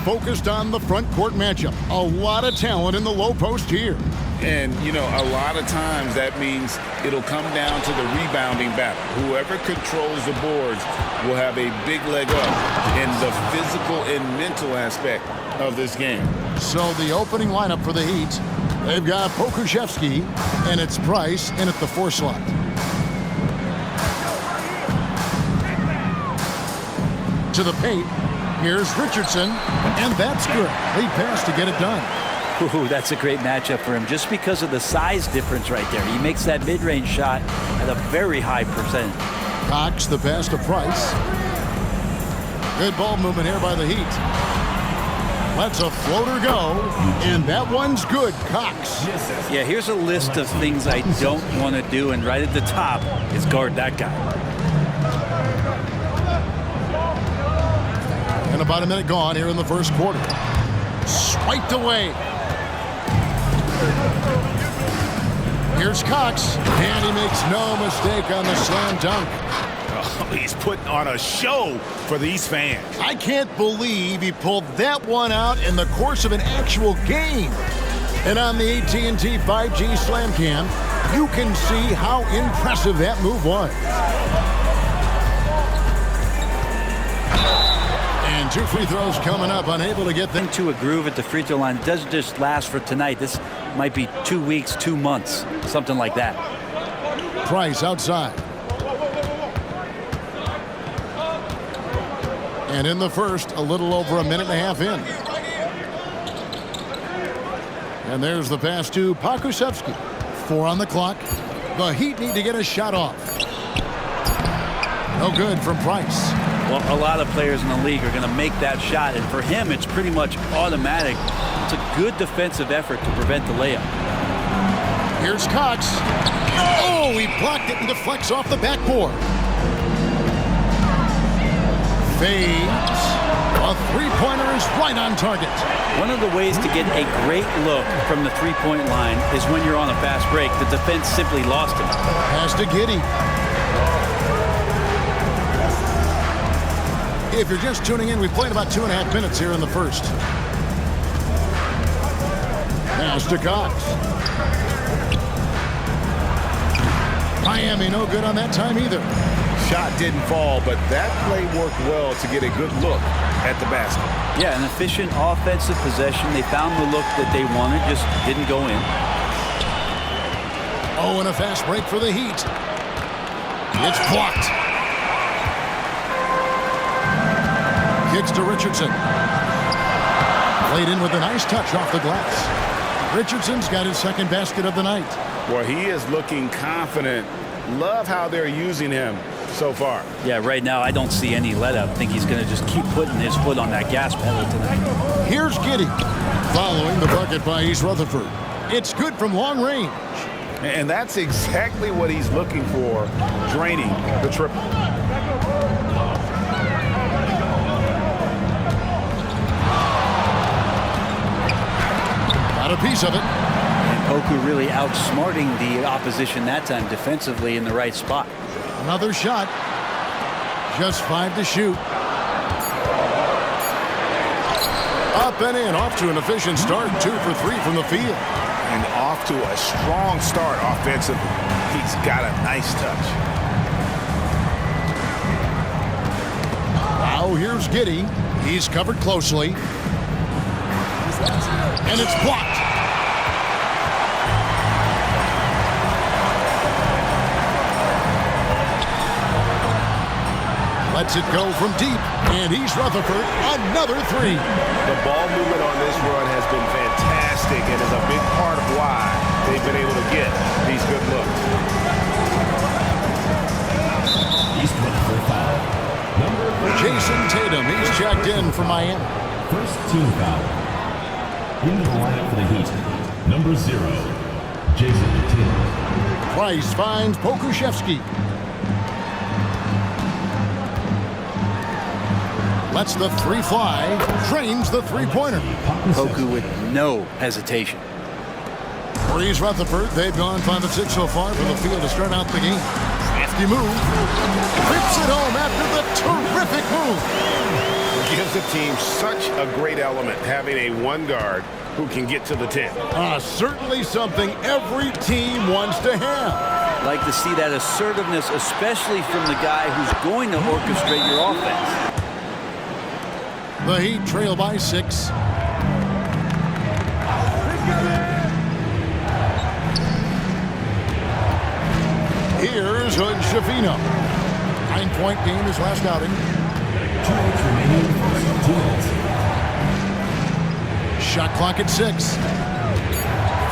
focused on the front court matchup. A lot of talent in the low post here. And, you know, a lot of times that means it'll come down to the rebounding battle. Whoever controls the boards will have a big leg up in the physical and mental aspect of this game. So the opening lineup for the Heat, they've got Pokusevski, and it's Price in at the 4 slot. To the paint, here's Richardson, and that's good. Lead pass to get it done. Ooh, that's a great matchup for him just because of the size difference right there. He makes that mid-range shot at a very high percentage. Cox, the pass to Price. Good ball movement here by the Heat. Lets a floater go, and that one's good. Cox. Yeah, here's a list of things I don't want to do, and right at the top is guard that guy. And about a minute gone here in the first quarter. Swiped away. Here's Cox, and he makes no mistake on the slam dunk. Oh, he's putting on a show for these fans. I can't believe he pulled that one out in the course of an actual game. And on the AT&T 5G Slam Cam, you can see how impressive that move was. And 2 free throws coming up, unable to get them into a groove at the free throw line. It doesn't just last for tonight. This might be 2 weeks, 2 months, something like that. Price outside. And in the first, a little over a minute and a half in. And there's the pass to Pokusevski. 4 on the clock. The Heat need to get a shot off. No good from Price. Well, a lot of players in the league are going to make that shot, and for him, it's pretty much automatic. It's a good defensive effort to prevent the layup. Here's Cox. Oh, he blocked it and deflects off the backboard. Fades. A three-pointer is right on target. One of the ways to get a great look from the three-point line is when you're on a fast break. The defense simply lost him. Pass to Giddey. If you're just tuning in, we've played about 2.5 minutes here in the first. Pass to Cox. Miami no good on that time either. Shot didn't fall, but that play worked well to get a good look at the basket. Yeah, an efficient offensive possession. They found the look that they wanted, just didn't go in. Oh, and a fast break for the Heat. It's blocked. Kicks to Richardson. Played in with a nice touch off the glass. Richardson's got his second basket of the night. Well, he is looking confident. Love how they're using him so far. Yeah, right now I don't see any let up. I think he's going to just keep putting his foot on that gas pedal tonight. Here's Giddey. Following the bucket by East Rutherford. It's good from long range. And that's exactly what he's looking for, draining the triple. Got a piece of it. And Poku really outsmarting the opposition that time defensively in the right spot. Another shot. Just 5 to shoot. Up and in. Off to an efficient start. 2 for 3 from the field. And off to a strong start offensively. He's got a nice touch. Now here's Giddey. He's covered closely. And it's blocked. Lets it go from deep. And East Rutherford, another 3. The ball movement on this run has been fantastic and is a big part of why they've been able to get these good looks. East Rutherford foul. Jason Tatum, he's checked in for Miami. First team foul. In the lineup for the Heat, number 0, Jason Tatum. Price finds Pokusevski. Lets the 3 fly. Drains the three-pointer. Poku with no hesitation. For East Rutherford, they've gone 5 of 6 so far from the field to start out the game. Crafty move. Rips it home after the terrific move. gives the team such a great element, having a one guard who can get to the 10. Certainly something every team wants to have. Like to see that assertiveness, especially from the guy who's going to orchestrate your offense. The Heat trail by 6. Here's Hood Schifino. 9-point game his last outing. 2 minutes remaining. 2 minutes. Shot clock at 6.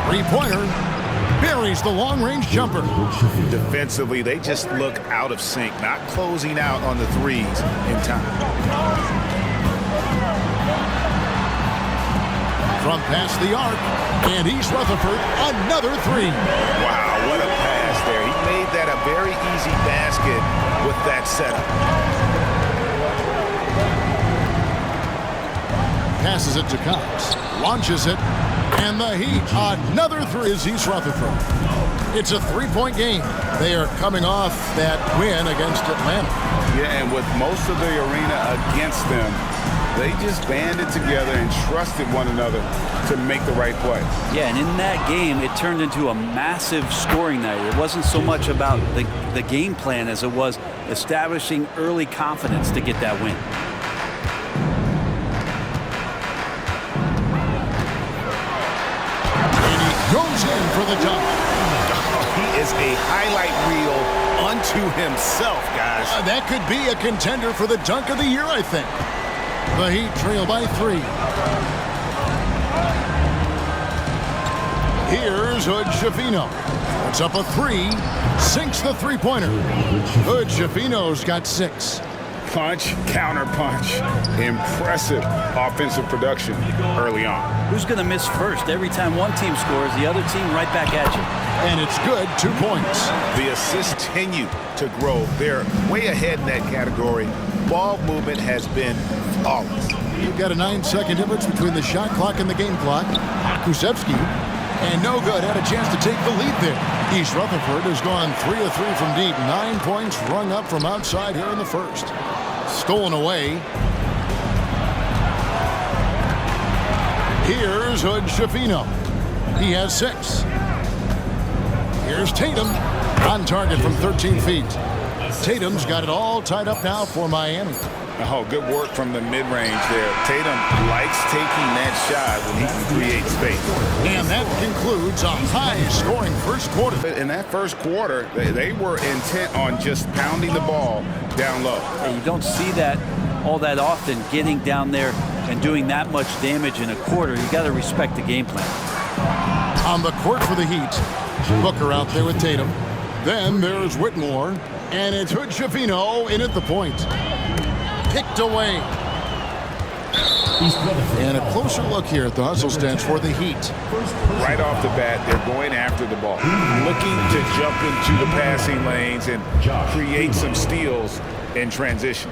Three-pointer. Buries the long-range jumper. Defensively, they just look out of sync, not closing out on the threes in time. From past the arc, and East Rutherford, another 3. Wow, what a pass there. He made that a very easy basket with that setup. Passes it to Cox, launches it, and the Heat, another 3 is East Rutherford. It's a 3-point game. They are coming off that win against Atlanta. Yeah, and with most of the arena against them, they just banded together and trusted one another to make the right play. Yeah, and in that game, it turned into a massive scoring night. It wasn't so much about the game plan as it was establishing early confidence to get that win. And he goes in for the dunk. He is a highlight reel unto himself, guys. That could be a contender for the dunk of the year, I think. The Heat trail by 3. Here's Hood Schifino. Puts up a 3. Sinks the three-pointer. Hood Schifino's got 6. Punch, counter punch. Impressive offensive production early on. Who's going to miss first? Every time one team scores, the other team right back at you. And it's good, 2 points. The assists continue to grow. They're way ahead in that category. Ball movement has been flawless. You've got a 9-second difference between the shot clock and the game clock. Kusevsky, and no good, had a chance to take the lead there. East Rutherford has gone 3 of 3 from deep. 9 points rung up from outside here in the first. Stolen away. Here's Hood Schifino. He has 6. Here's Tatum. On target from 13 feet. Tatum's got it all tied up now for Miami. Oh, good work from the mid-range there. Tatum likes taking that shot when he can create space. And that concludes a high-scoring first quarter. In that first quarter, they were intent on just pounding the ball down low. And you don't see that all that often, getting down there and doing that much damage in a quarter. You got to respect the game plan. On the court for the Heat, Booker out there with Tatum. Then there's Whitmore, and it's Hood Schifino in at the point. Picked away. And a closer look here at the hustle stats for the Heat. Right off the bat, they're going after the ball, looking to jump into the passing lanes and create some steals in transition.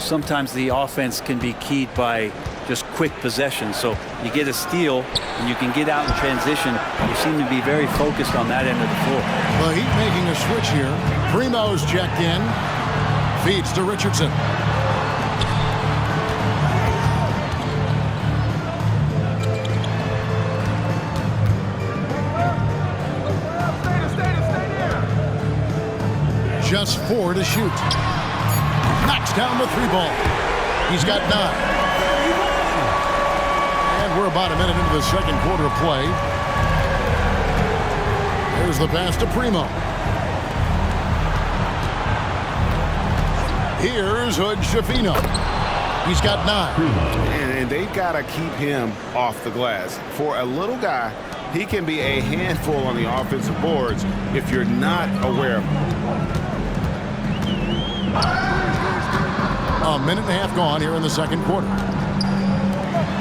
Sometimes the offense can be keyed by just quick possession. So you get a steal and you can get out in transition. You seem to be very focused on that end of the floor. The Heat making a switch here. Primo's checked in. Feeds to Richardson. Just 4 to shoot. Knocks down the 3 ball. He's got 9. And we're about a minute into the second quarter of play. There's the pass to Primo. Here's Hood Schifino. He's got 9. And they've got to keep him off the glass. For a little guy, he can be a handful on the offensive boards if you're not aware of him. A minute and a half gone here in the second quarter.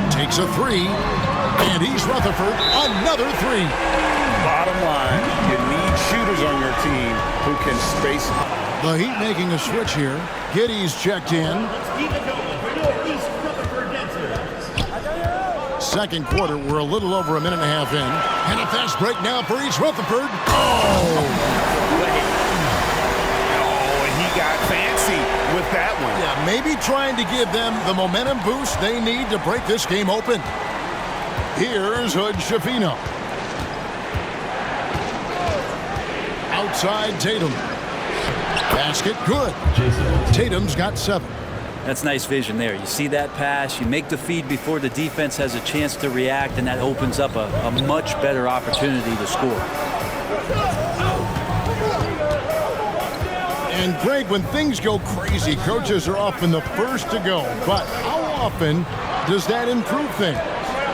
Takes a 3, and East Rutherford, another 3. Bottom line, you need shooters on your team who can space it. The Heat making a switch here. Giddey's checked in. Second quarter, we're a little over a minute and a half in. And a fast break now for East Rutherford. Oh, and he got fancy with that one. Yeah, maybe trying to give them the momentum boost they need to break this game open. Here's Hood Schifino. Outside Tatum. Basket good. Tatum's got 7. That's nice vision there. You see that pass, you make the feed before the defense has a chance to react, and that opens up a much better opportunity to score. And Greg, when things go crazy, coaches are often the first to go. But how often does that improve things?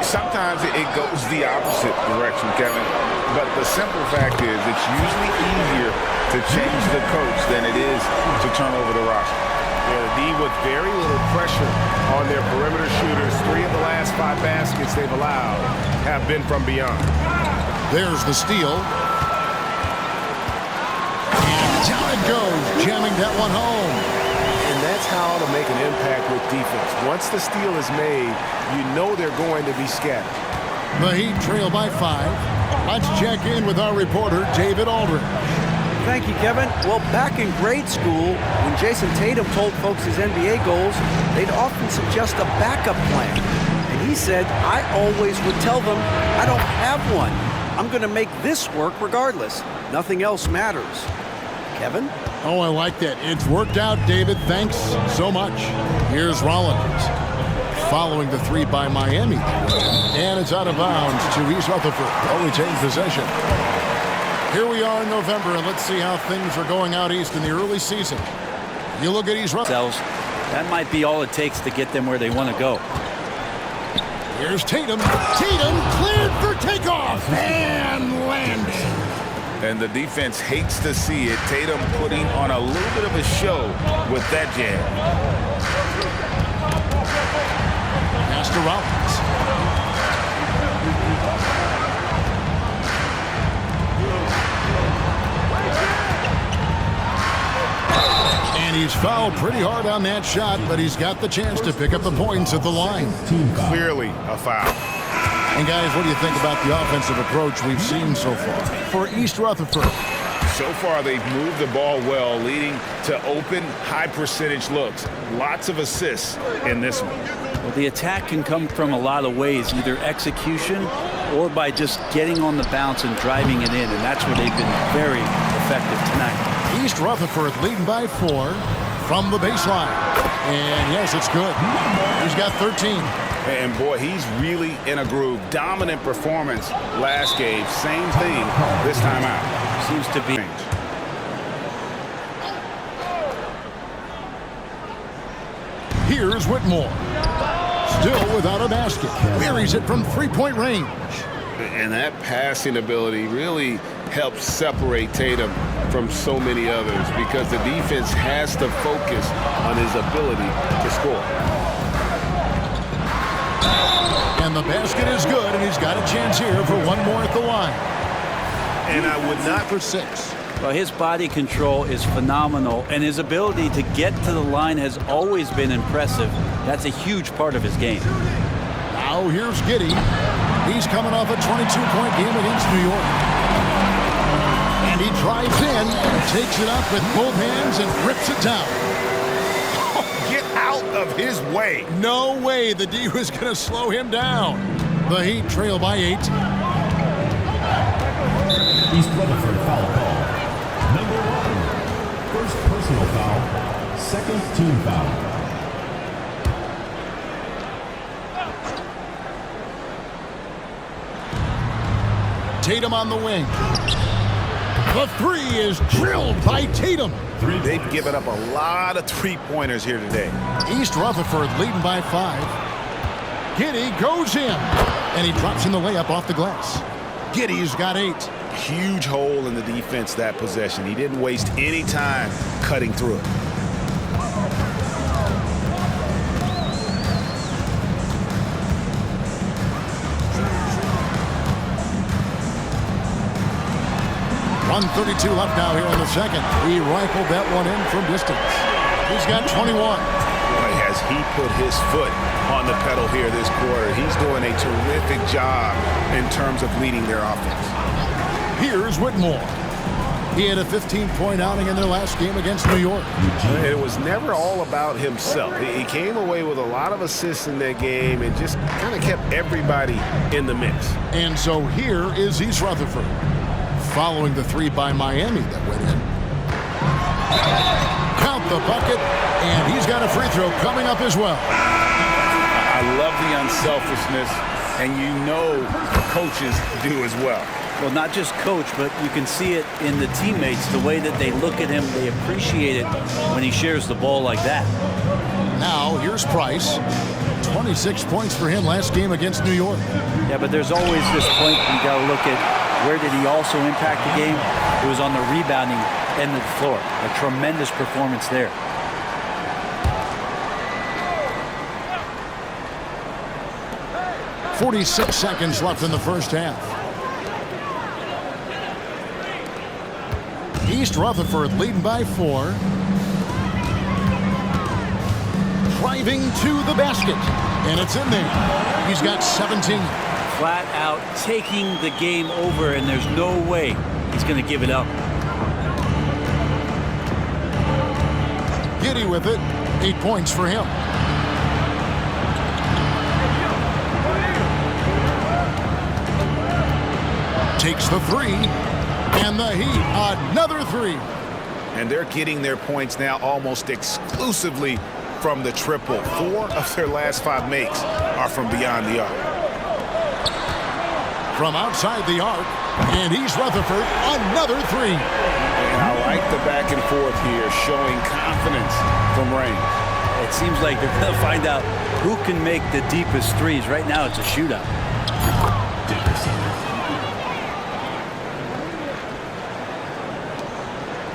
Sometimes it goes the opposite direction, Kevin. But the simple fact is it's usually easier to change the coach than it is to turn over the roster. Yeah, the D with very little pressure on their perimeter shooters. 3 of the last 5 baskets they've allowed have been from beyond. There's the steal. And down it goes, jamming that one home. And that's how to make an impact with defense. Once the steal is made, you know they're going to be scattered. The Heat trail by 5. Let's check in with our reporter, David Aldridge. Thank you, Kevin. Well, back in grade school, when Jason Tatum told folks his NBA goals, they'd often suggest a backup plan. And he said, I always would tell them, I don't have one. I'm going to make this work regardless. Nothing else matters. Kevin? Oh, I like that. It's worked out, David. Thanks so much. Here's Rollins. Following the 3 by Miami. And it's out of bounds to East Rutherford. They'll retain possession. Here we are in November, and let's see how things are going out east in the early season. You look at East Rutherford. That might be all it takes to get them where they want to go. Here's Tatum. Tatum cleared for takeoff and landed. And the defense hates to see it. Tatum putting on a little bit of a show with that jam. Pass to Rollins. And he's fouled pretty hard on that shot, but he's got the chance to pick up the points at the line. Clearly a foul. And guys, what do you think about the offensive approach we've seen so far for East Rutherford? So far, they've moved the ball well, leading to open, high-percentage looks. Lots of assists in this one. Well, the attack can come from a lot of ways, either execution or by just getting on the bounce and driving it in, and that's where they've been very effective tonight. East Rutherford leading by 4 from the baseline. And yes, it's good. He's got 13. And boy, he's really in a groove. Dominant performance last game. Same thing this time out. Seems to be. Here's Whitmore. Still without a basket. Buries it from 3-point range. And that passing ability really helps separate Tatum from so many others because the defense has to focus on his ability to score. And the basket is good, and he's got a chance here for one more at the line. And I would not for 6. Well, his body control is phenomenal, and his ability to get to the line has always been impressive. That's a huge part of his game. Now here's Giddey. He's coming off a 22-point game against New York. And he drives in, takes it up with both hands, and rips it down. get out of his way. No way the D was going to slow him down. The Heat trail by 8. East Rutherford foul call. Number 1. First personal foul. Second team foul. Tatum on the wing. The 3 is drilled by Tatum. They've given up a lot of three-pointers here today. East Rutherford leading by 5. Giddey goes in, and he drops in the layup off the glass. Giddey's got 8. Huge hole in the defense that possession. He didn't waste any time cutting through it. .132 left now here in the second. He rifled that one in from distance. He's got 21. Boy, has he put his foot on the pedal here this quarter. He's doing a terrific job in terms of leading their offense. Here's Whitmore. He had a 15-point outing in their last game against New York. It was never all about himself. He came away with a lot of assists in that game and just kind of kept everybody in the mix. And so here is East Rutherford, following the three by Miami that went in. Count the bucket, and he's got a free throw coming up as well. I love the unselfishness, and you know coaches do as well. Well, not just coach, but you can see it in the teammates, the way that they look at him. They appreciate it when he shares the ball like that. Now, here's Price. 26 points for him last game against New York. Yeah, but there's always this point you got to look at where did he also impact the game? It was on the rebounding end of the floor. A tremendous performance there. .46 seconds left in the first half. East Rutherford leading by 4. Driving to the basket, and it's in there. He's got 17. Flat out taking the game over, and there's no way he's going to give it up. Giddy with it. 8 points for him. Takes the three, and the Heat, another three. And they're getting their points now almost exclusively from the triple. 4 of their last 5 makes are from beyond the arc. From outside the arc, and East Rutherford, another three. And I like the back and forth here, showing confidence from range. It seems like they're going to find out who can make the deepest threes. Right now, it's a shootout.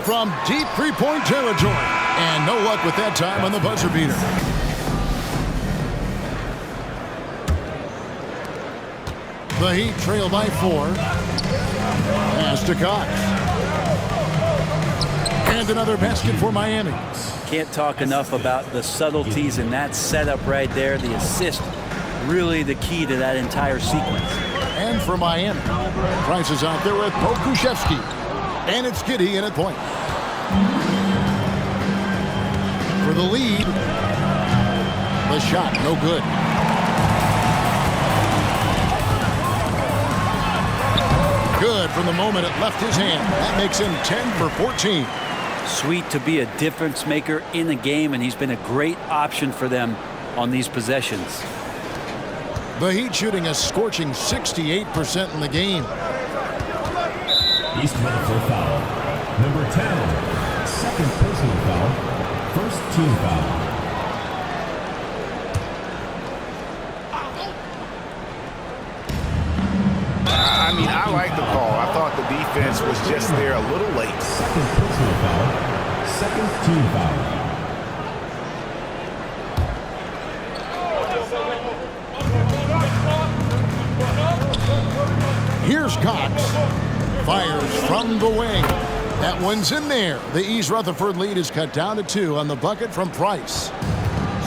From deep three-point territory. And no luck with that time on the buzzer beater. The Heat trail by 4. Pass to Cox. And another basket for Miami. Can't talk enough about the subtleties in that setup right there. The assist, really the key to that entire sequence. And for Miami, Price is out there with Pokuševski. And it's Giddy in at point. For the lead. The shot, no good. Good from the moment it left his hand. That makes him 10 for 14. Sweet to be a difference maker in the game, and he's been a great option for them on these possessions. The Heat shooting a scorching 68% in the game. East Rutherford foul. Number 10. Second personal foul. First team foul. I mean, I like the call. I thought the defense was just there a little late. Second personal foul. Second team foul. Here's Cox. Fires from the wing. That one's in there. The East Rutherford lead is cut down to 2 on the bucket from Price.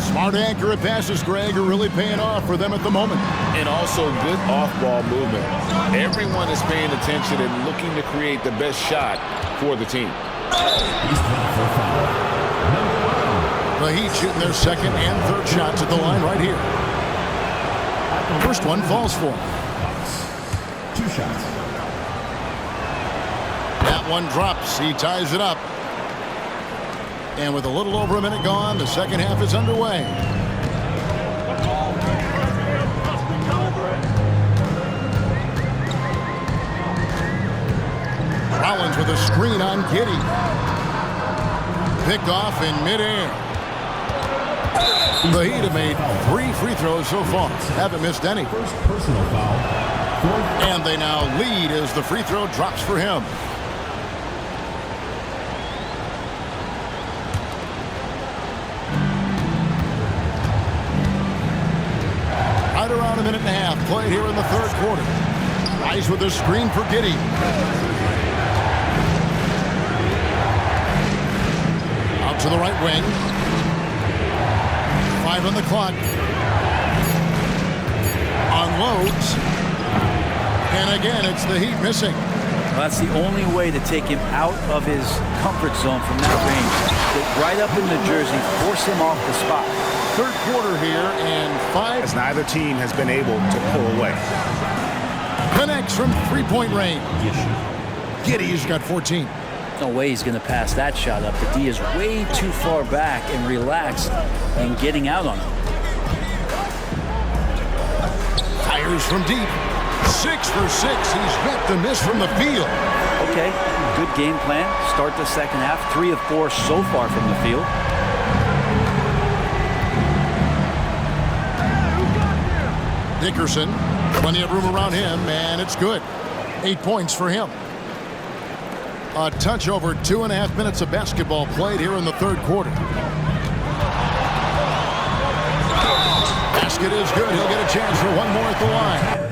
Smart, accurate passes, Greg, are really paying off for them at the moment. And also good off-ball movement. Everyone is paying attention and looking to create the best shot for the team. East Rutherford foul. Number 1. The Heat shooting their second and third shots at the line right here. First one falls for him. 2 shots. That one drops. He ties it up. And with a little over a minute gone, the second half is underway. Rollins with a screen on Giddy. Picked off in midair. The Heat have made 3 free throws so far. Haven't missed any. First personal foul. And they now lead as the free throw drops for him. Right around a minute and a half played here in the third quarter. Rice with a screen for Giddy. Out to the right wing. 5 on the clock. Unloads. And again, it's the Heat missing. Well, that's the only way to take him out of his comfort zone from that range. Get right up in the jersey, force him off the spot. Third quarter here, and 5. As neither team has been able to pull away. Connects from three-point range. Giddey's got 14. No way he's going to pass that shot up. The D is way too far back and relaxed and getting out on him. Fires from deep. 6 for 6. He's yet to miss from the field. Okay, good game plan. Start the second half. 3 of 4 so far from the field. Dickerson, plenty of room around him, and it's good. 8 points for him. A touch over 2.5 minutes of basketball played here in the third quarter. Basket is good. He'll get a chance for one more at the line.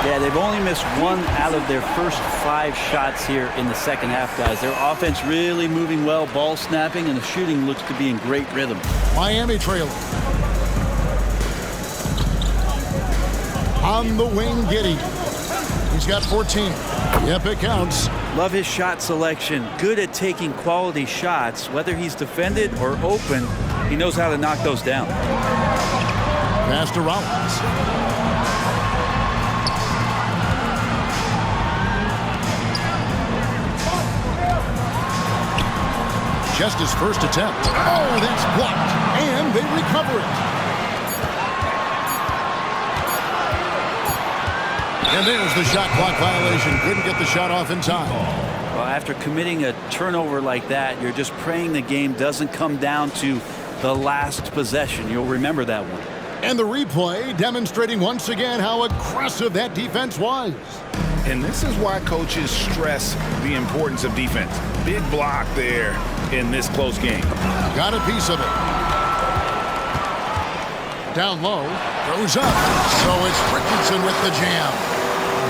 Yeah, they've only missed 1 out of their first 5 shots here in the second half, guys. Their offense really moving well, ball snapping, and the shooting looks to be in great rhythm. Miami trailing. On the wing, Giddey. He's got 14. Yep, it counts. Love his shot selection. Good at taking quality shots. Whether he's defended or open, he knows how to knock those down. Pass to Rollins. Just his first attempt. Oh, that's blocked. And they recover it. And there's the shot clock violation. Couldn't get the shot off in time. Well, after committing a turnover like that, you're just praying the game doesn't come down to the last possession. You'll remember that one. And the replay demonstrating once again how aggressive that defense was. And this is why coaches stress the importance of defense. Big block there in this close game. Got a piece of it. Down low. Goes up. So it's Richardson with the jam.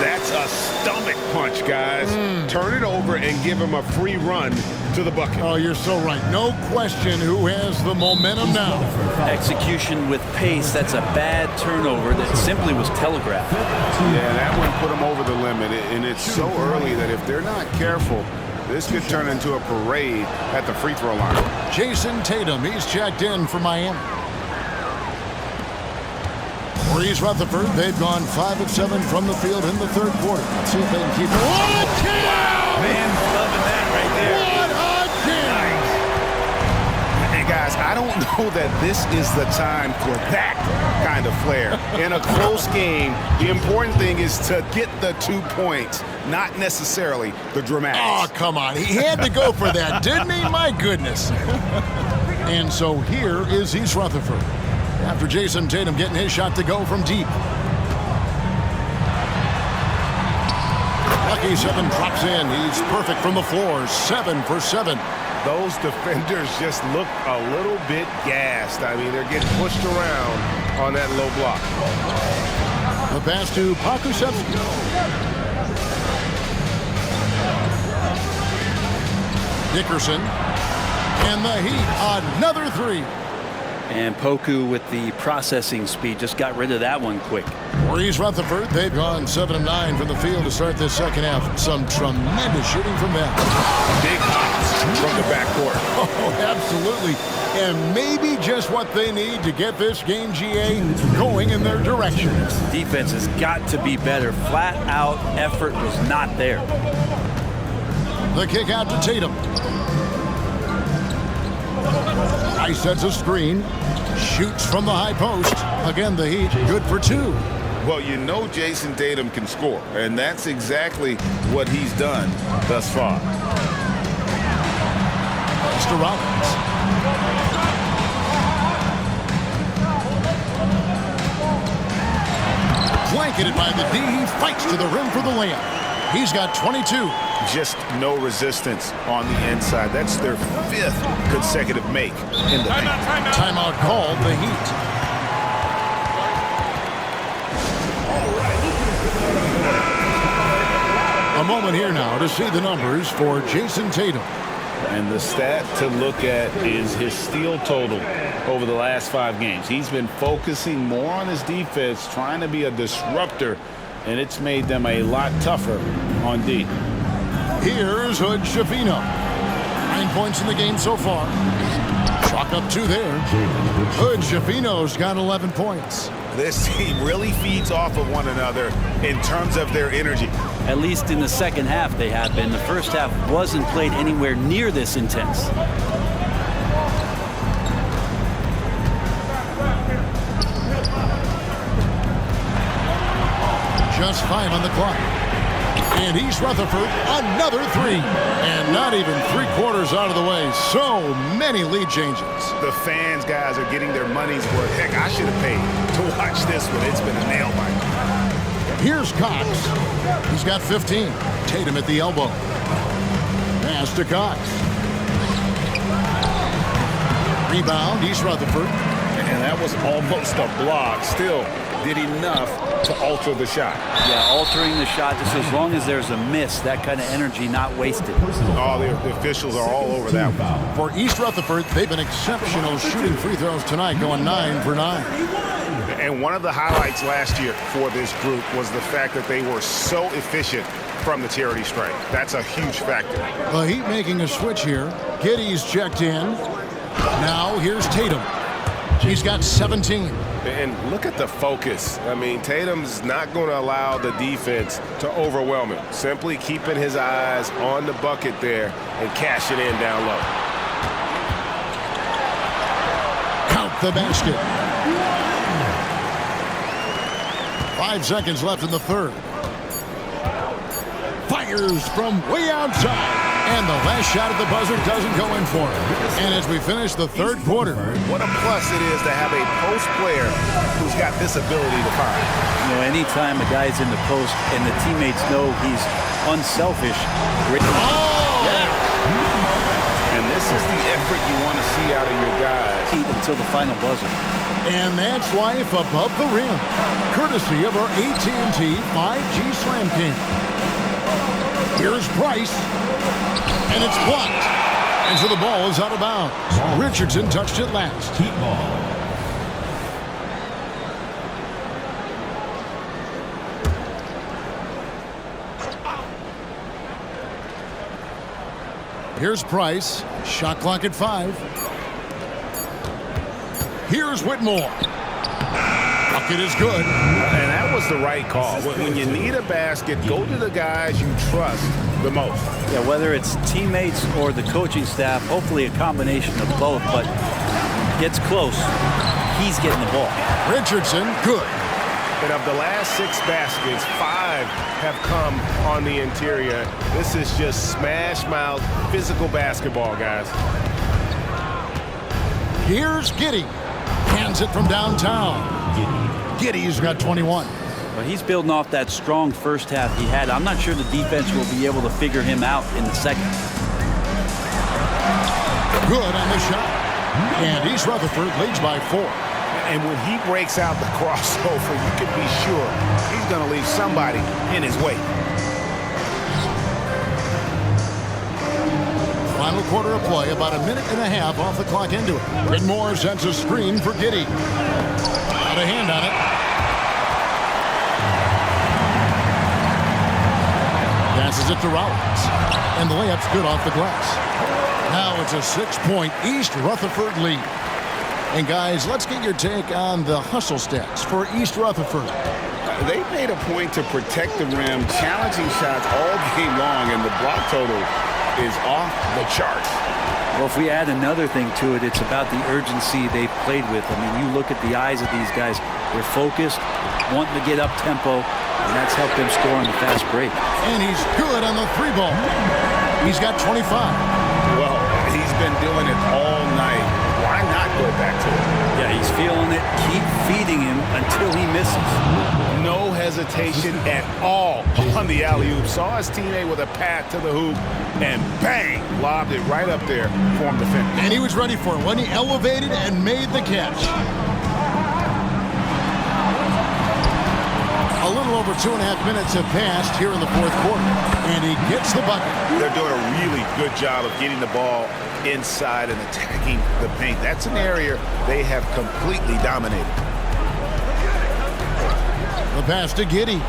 That's a stomach punch, guys. Turn it over and give him a free run to the bucket. Oh, you're so right. No question who has the momentum now. Execution with pace. That's a bad turnover that simply was telegraphed. Yeah, that one put him over the limit. And it's so early that if they're not careful, this could turn into a parade at the free throw line. Jason Tatum, he's checked in for Miami. Maurice Rutherford, they've gone 5 of 7 from the field in the third quarter. Let's see if they can keep it. What a kill! Man, loving that right there. What a kill! And guys, I don't know that this is the time for that kind of flair. In a close game, the important thing is to get the 2 points, not necessarily the dramatics. Oh, come on. He had to go for that, didn't he? My goodness. And so here is East Rutherford. After Jason Tatum getting his shot to go from deep. Lucky 7 drops in. He's perfect from the floor. 7 for 7. Those defenders just look a little bit gassed. I mean, they're getting pushed around on that low block. The pass to Pakusevsky. Dickerson. And the Heat, another 3. And Poku with the processing speed just got rid of that one quick. Maurice Rutherford, they've gone 7 of 9 from the field to start this second half. Some tremendous shooting from them. Big hops from the backcourt. Oh, absolutely. And maybe just what they need to get this game, GA, going in their direction. Defense has got to be better. Flat out effort was not there. The kick out to Tatum. He sets a screen, shoots from the high post. Again, the Heat, good for 2. Well, you know Jason Tatum can score, and that's exactly what he's done thus far. Mr. Rollins. Blanketed by the D, he fights to the rim for the layup. He's got 22. Just no resistance on the inside. That's their 5th consecutive make in the paint. Timeout called, the Heat. A moment here now to see the numbers for Jason Tatum. And the stat to look at is his steal total over the last 5 games. He's been focusing more on his defense, trying to be a disruptor and it's made them a lot tougher on D. Here's Hood Schifino. 9 points in the game so far. Chalk up 2 there. Hood Schifino's got 11 points. This team really feeds off of one another in terms of their energy. At least in the second half they have been. The first half wasn't played anywhere near this intense. Just 5 on the clock. And East Rutherford, another 3. And not even 3/4 out of the way. So many lead changes. The fans, guys, are getting their money's worth. Heck, I should have paid to watch this one. It's been a nail biter. Here's Cox. He's got 15. Tatum at the elbow. Pass to Cox. Rebound, East Rutherford. And that was almost a block. Still did enough to alter the shot. Yeah, altering the shot just as long as there's a miss, that kind of energy not wasted. Oh, the officials are all over that one. For East Rutherford, they've been exceptional shooting free throws tonight, going 9 for 9. And one of the highlights last year for this group was the fact that they were so efficient from the charity stripe. That's a huge factor. The Heat making a switch here. Giddey's checked in. Now here's Tatum. He's got 17. And look at the focus. I mean, Tatum's not going to allow the defense to overwhelm him. Simply keeping his eyes on the bucket there and cashing in down low. Count the basket. 5 seconds left in the third. Fires from way outside. And the last shot at the buzzer doesn't go in for him. And as we finish the third quarter. What a plus it is to have a post player who's got this ability to find. You know, anytime a guy's in the post and the teammates know he's unselfish. And this is the effort you want to see out of your guys. Until the final buzzer. And that's life above the rim. Courtesy of our AT&T 5G Slam King. Here's Price. And it's blocked. And so the ball is out of bounds. Richardson touched it last. Heat ball. Here's Price. Shot clock at 5. Here's Whitmore. Bucket is good. And that was the right call. When you need a basket, go to the guys you trust the most. Yeah, whether it's teammates or the coaching staff, hopefully a combination of both, but gets close. He's getting the ball. Richardson, good. And of the last 6 baskets, 5 have come on the interior. This is just smash mouth physical basketball, guys. Here's Giddey. Hands it from downtown. Giddey's got 21. Well, he's building off that strong first half he had. I'm not sure the defense will be able to figure him out in the second. Good on the shot. And East Rutherford leads by 4. And when he breaks out the crossover, you can be sure he's going to leave somebody in his way. Final quarter of play, about a minute and a half off the clock into it. Whitmore sends a screen for Giddey. Got a hand on it. Passes it to Rollins. And the layup's good off the glass. Now it's a 6-point East Rutherford lead. And guys, let's get your take on the hustle stats for East Rutherford. They made a point to protect the rim, challenging shots all game long, and the block total is off the charts. Well, if we add another thing to it, it's about the urgency they've played with. I mean, you look at the eyes of these guys. They're focused, wanting to get up tempo, and that's helped them score on the fast break. And he's good on the 3 ball. He's got 25. Well, he's been doing it all night. Why not go back to it? Yeah, he's feeling it. Keep feeding him until he misses. No hesitation at all on the alley-oop. Saw his teammate with a path to the hoop, and bang, lobbed it right up there for him to finish. And he was ready for it when he elevated and made the catch. A little over 2.5 minutes have passed here in the fourth quarter, and he gets the bucket. They're doing a really good job of getting the ball inside and attacking the paint. That's an area they have completely dominated. The pass to Giddey.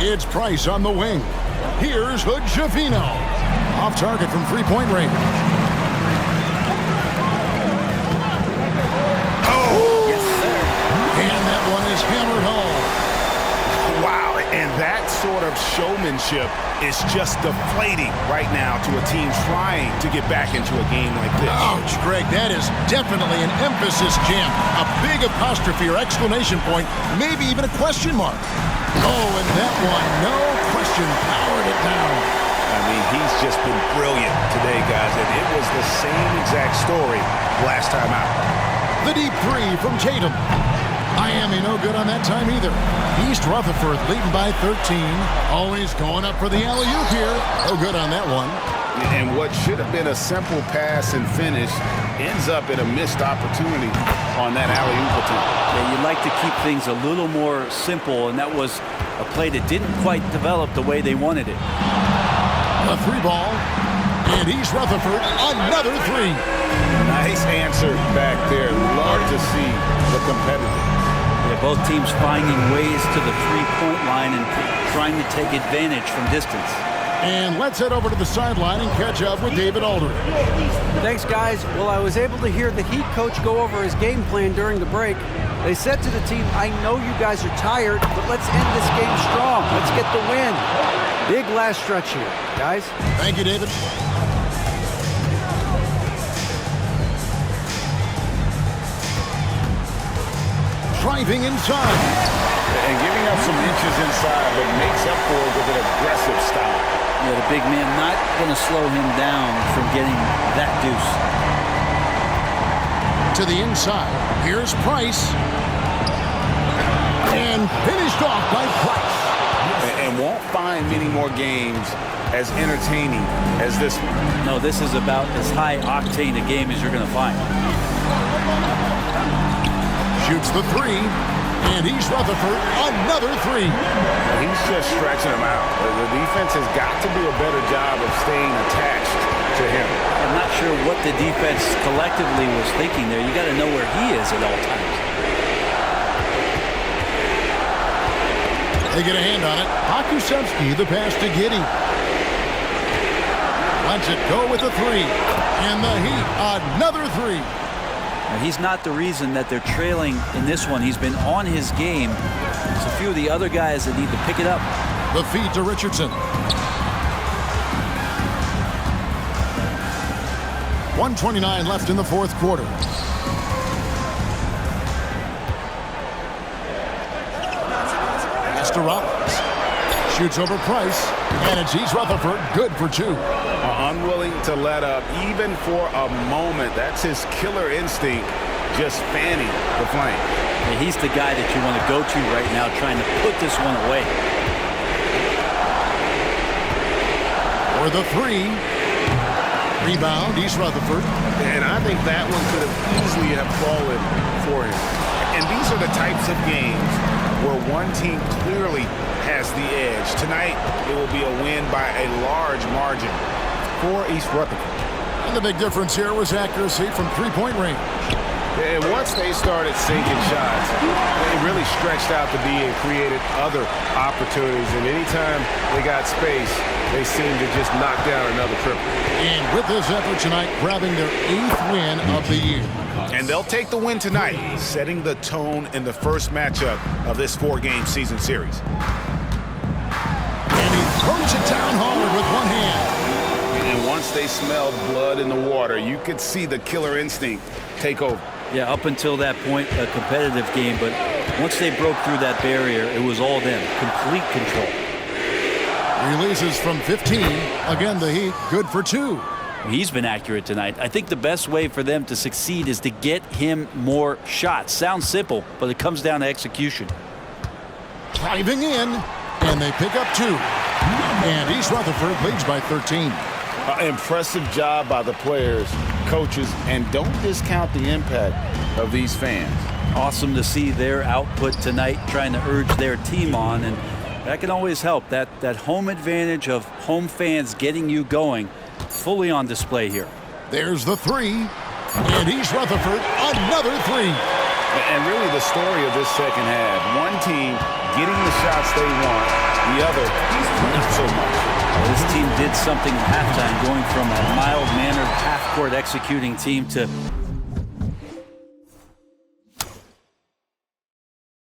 It's Price on the wing. Here's Hood-Schifino. Off target from three-point range. Yes, sir. And that one is hammered home. Wow, and that sort of showmanship is just deflating right now to a team trying to get back into a game like this. Ouch, Greg, that is definitely an emphasis jam. A big apostrophe or exclamation point, maybe even a question mark. Oh, and that one, no question, powered it down. I mean, he's just been brilliant today, guys, and it was the same exact story last time out. The deep three from Tatum. Miami no good on that time either. East Rutherford leading by 13. Always going up for the alley-oop here. No good on that one. And what should have been a simple pass and finish ends up in a missed opportunity on that alley-oop attempt. Yeah, you like to keep things a little more simple, and that was a play that didn't quite develop the way they wanted it. A three ball. And East Rutherford, another three. Nice answer back there. Love to see the competitive. Yeah, both teams finding ways to the three-point line and trying to take advantage from distance. And let's head over to the sideline and catch up with David Aldridge. Thanks, guys. Well, I was able to hear the Heat coach go over his game plan during the break. They said to the team, I know you guys are tired, but let's end this game strong. Let's get the win. Big last stretch here, guys. Thank you, David. Driving inside. And giving up some inches inside, but makes up for it with an aggressive style. Yeah, the big man not going to slow him down from getting that deuce. To the inside. Here's Price. And finished off by Price. And won't find many more games as entertaining as this one. No, this is about as high octane a game as you're going to find. Shoots the three. And East Rutherford, another three. He's just stretching him out. The defense has got to do a better job of staying attached to him. I'm not sure what the defense collectively was thinking there. You got to know where he is at all times. They get a hand on it. Hakusevsky, the pass to Giddey. Lets it go with a three. And the Heat, another three. Now, he's not the reason that they're trailing in this one. He's been on his game. There's a few of the other guys that need to pick it up. The feed to Richardson. 1:29 left in the fourth quarter. Pass to Rollins. Shoots over Price. And it's East Rutherford, good for two. Unwilling to let up even for a moment. That's his killer instinct, just fanning the flame. And he's the guy that you want to go to right now, trying to put this one away. For the three. Rebound, East Rutherford. And I think that one could have easily have fallen for him. And these are the types of games where one team clearly has the edge. Tonight, it will be a win by a large margin for East Rutherford. And the big difference here was accuracy from three-point range. And once they started sinking shots, they really stretched out the D and created other opportunities. And anytime they got space, they seemed to just knock down another triple. And with this effort tonight, grabbing their 8th win of the year. And they'll take the win tonight, setting the tone in the first matchup of this 4-game season series. And he throws it down hard with one hand. And once they smelled blood in the water, you could see the killer instinct take over. Yeah, up until that point, a competitive game, but once they broke through that barrier, it was all them. Complete control. Releases from 15. Again, the Heat, good for two. He's been accurate tonight. I think the best way for them to succeed is to get him more shots. Sounds simple, but it comes down to execution. Driving in, and they pick up two. And East Rutherford leads by 13. Impressive job by the players, coaches, and don't discount the impact of these fans. Awesome to see their output tonight, trying to urge their team on, and that can always help. That home advantage of home fans getting you going, fully on display here. There's the three, and East Rutherford, another three. And really the story of this second half, one team getting the shots they want, the other, not so much. This team did something at halftime, going from a mild-mannered half-court executing team to